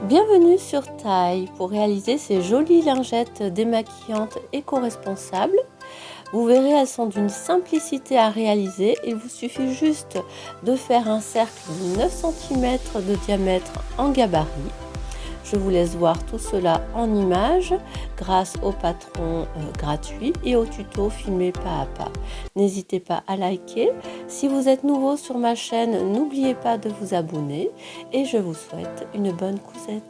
Bienvenue sur Taille pour réaliser ces jolies lingettes démaquillantes éco-responsables. Vous verrez, elles sont d'une simplicité à réaliser. Il vous suffit juste de faire un cercle de 9 cm de diamètre en gabarit. Je vous laisse voir tout cela en images grâce au patron gratuit et au tuto filmé pas à pas. N'hésitez pas à liker. Si vous êtes nouveau sur ma chaîne, n'oubliez pas de vous abonner et je vous souhaite une bonne cousette.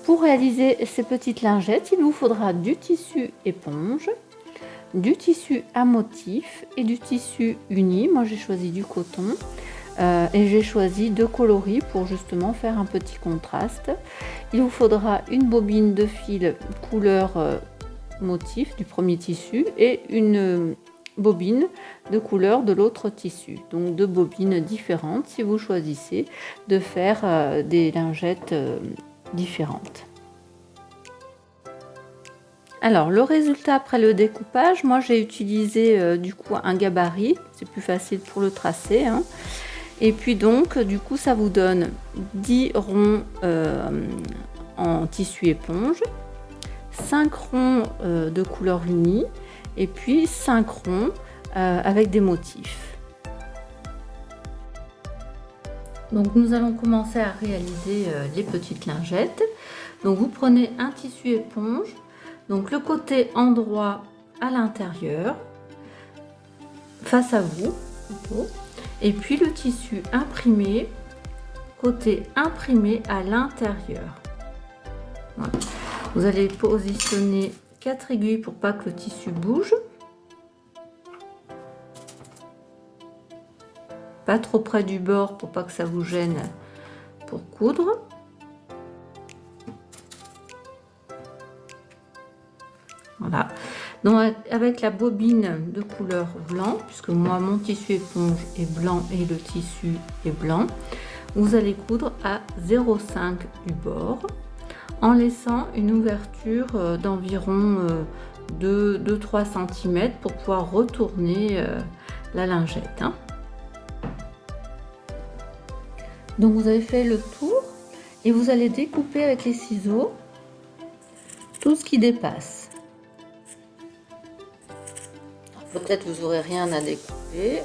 Pour réaliser ces petites lingettes, il vous faudra du tissu éponge, du tissu à motif et du tissu uni. Moi j'ai choisi du coton et j'ai choisi 2 coloris pour justement faire un petit contraste. Il vous faudra une bobine de fil couleur motif du premier tissu et une bobine de couleur de l'autre tissu. Donc 2 bobines différentes si vous choisissez de faire des lingettes différentes. Alors le résultat après le découpage, moi j'ai utilisé du coup un gabarit, c'est plus facile pour le tracer, hein. Et puis donc du coup ça vous donne 10 ronds en tissu éponge, 5 ronds de couleur unie et puis 5 ronds avec des motifs. Donc nous allons commencer à réaliser les petites lingettes. Donc vous prenez un tissu éponge, donc le côté endroit à l'intérieur, face à vous plutôt, et puis le tissu imprimé, côté imprimé à l'intérieur. Voilà. Vous allez positionner 4 aiguilles pour pas que le tissu bouge. Pas trop près du bord pour pas que ça vous gêne pour coudre. Voilà. Donc avec la bobine de couleur blanc, puisque moi mon tissu éponge est blanc et le tissu est blanc, vous allez coudre à 0,5 du bord en laissant une ouverture d'environ 2-3 cm pour pouvoir retourner la lingette, hein. Donc vous avez fait le tour et vous allez découper avec les ciseaux tout ce qui dépasse. Peut-être vous n'aurez rien à découper.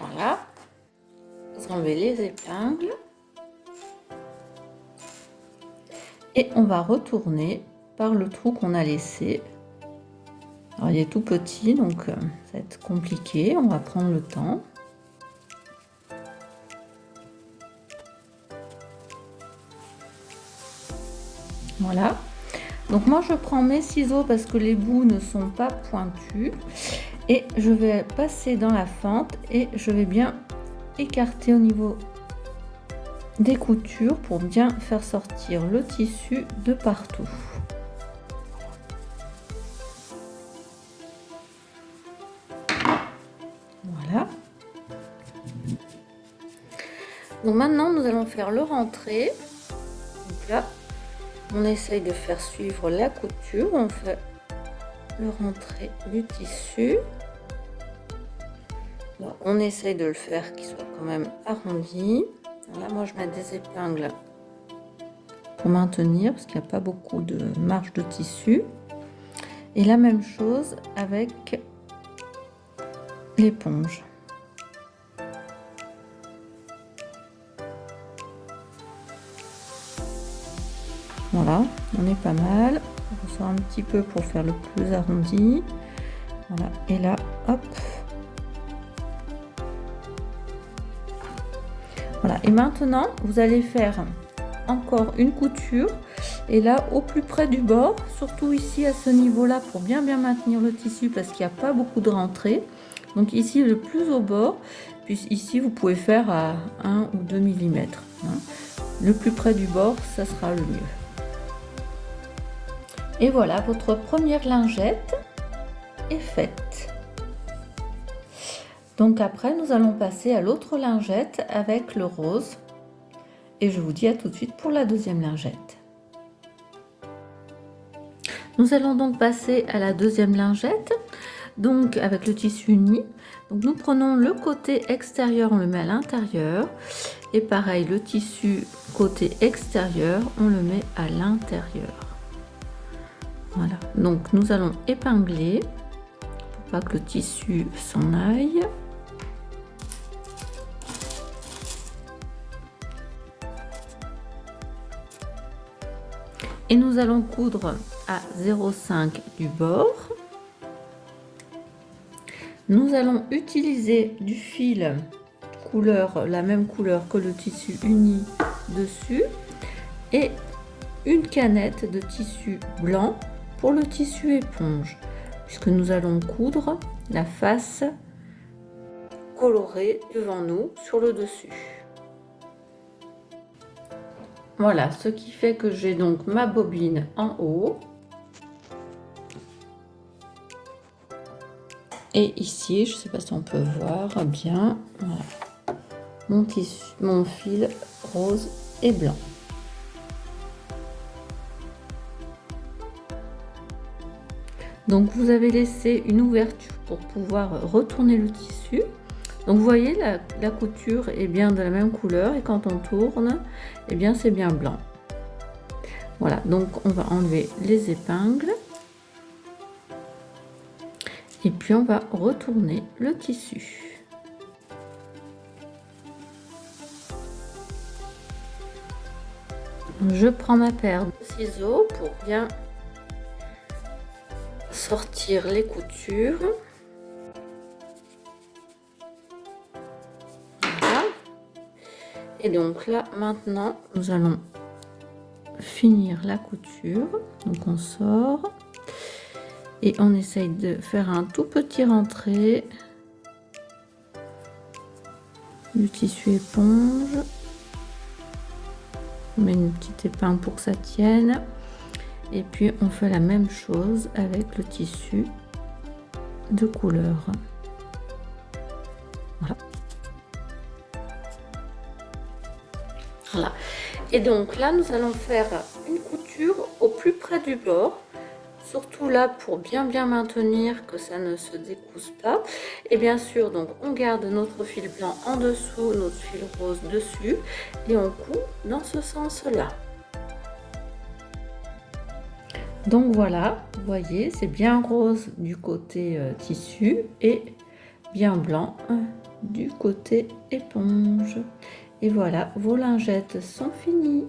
Voilà. Vous enlevez les épingles. Et on va retourner par le trou qu'on a laissé. Alors il est tout petit, donc ça va être compliqué, on va prendre le temps. Voilà, donc moi je prends mes ciseaux parce que les bouts ne sont pas pointus et je vais passer dans la fente et je vais bien écarter au niveau des coutures pour bien faire sortir le tissu de partout. Voilà. Donc maintenant nous allons faire le rentré. Donc là on essaye de faire suivre la couture, on fait le rentré du tissu. Alors, on essaye de le faire qu'il soit quand même arrondi. Là moi je mets des épingles pour maintenir parce qu'il n'y a pas beaucoup de marge de tissu. Et la même chose avec l'éponge. Voilà, on est pas mal. On ressort un petit peu pour faire le plus arrondi. Voilà, et là, hop. Voilà, et maintenant, vous allez faire encore une couture Et là, au plus près du bord, surtout ici à ce niveau-là, pour bien maintenir le tissu parce qu'il n'y a pas beaucoup de rentrée. Donc ici, le plus au bord, puis ici, vous pouvez faire à 1 ou 2 mm. Hein. Le plus près du bord, ça sera le mieux. Et voilà, votre première lingette est faite. Donc après, nous allons passer à l'autre lingette avec le rose. Et je vous dis à tout de suite pour la deuxième lingette. Nous allons donc passer à la deuxième lingette, donc avec le tissu uni. Donc nous prenons le côté extérieur, on le met à l'intérieur. Et pareil, le tissu côté extérieur, on le met à l'intérieur. Voilà, donc nous allons épingler pour pas que le tissu s'en aille. Et nous allons coudre à 0,5 du bord. Nous allons utiliser du fil couleur, la même couleur que le tissu uni dessus et une canette de tissu blanc pour le tissu éponge, puisque nous allons coudre la face colorée devant nous sur le dessus. Voilà, ce qui fait que j'ai donc ma bobine en haut. Et ici, je ne sais pas si on peut voir bien, voilà, mon tissu, mon fil rose et blanc. Donc vous avez laissé une ouverture pour pouvoir retourner le tissu. Donc vous voyez, la couture est bien de la même couleur et quand on tourne, eh bien c'est bien blanc. Voilà, donc on va enlever les épingles. Et puis on va retourner le tissu. Je prends ma paire de ciseaux pour bien sortir les coutures. Voilà. Et donc là maintenant nous allons finir la couture. Donc on sort et on essaye de faire un tout petit rentré du tissu éponge. On met une petite épingle pour que ça tienne. Et puis on fait la même chose avec le tissu de couleur. Voilà. Voilà. Et donc là nous allons faire une couture au plus près du bord, surtout là pour bien maintenir que ça ne se décousse pas. Et bien sûr, donc on garde notre fil blanc en dessous, notre fil rose dessus et on coud dans ce sens là. Donc voilà, vous voyez, c'est bien rose du côté tissu et bien blanc du côté éponge. Et voilà, vos lingettes sont finies.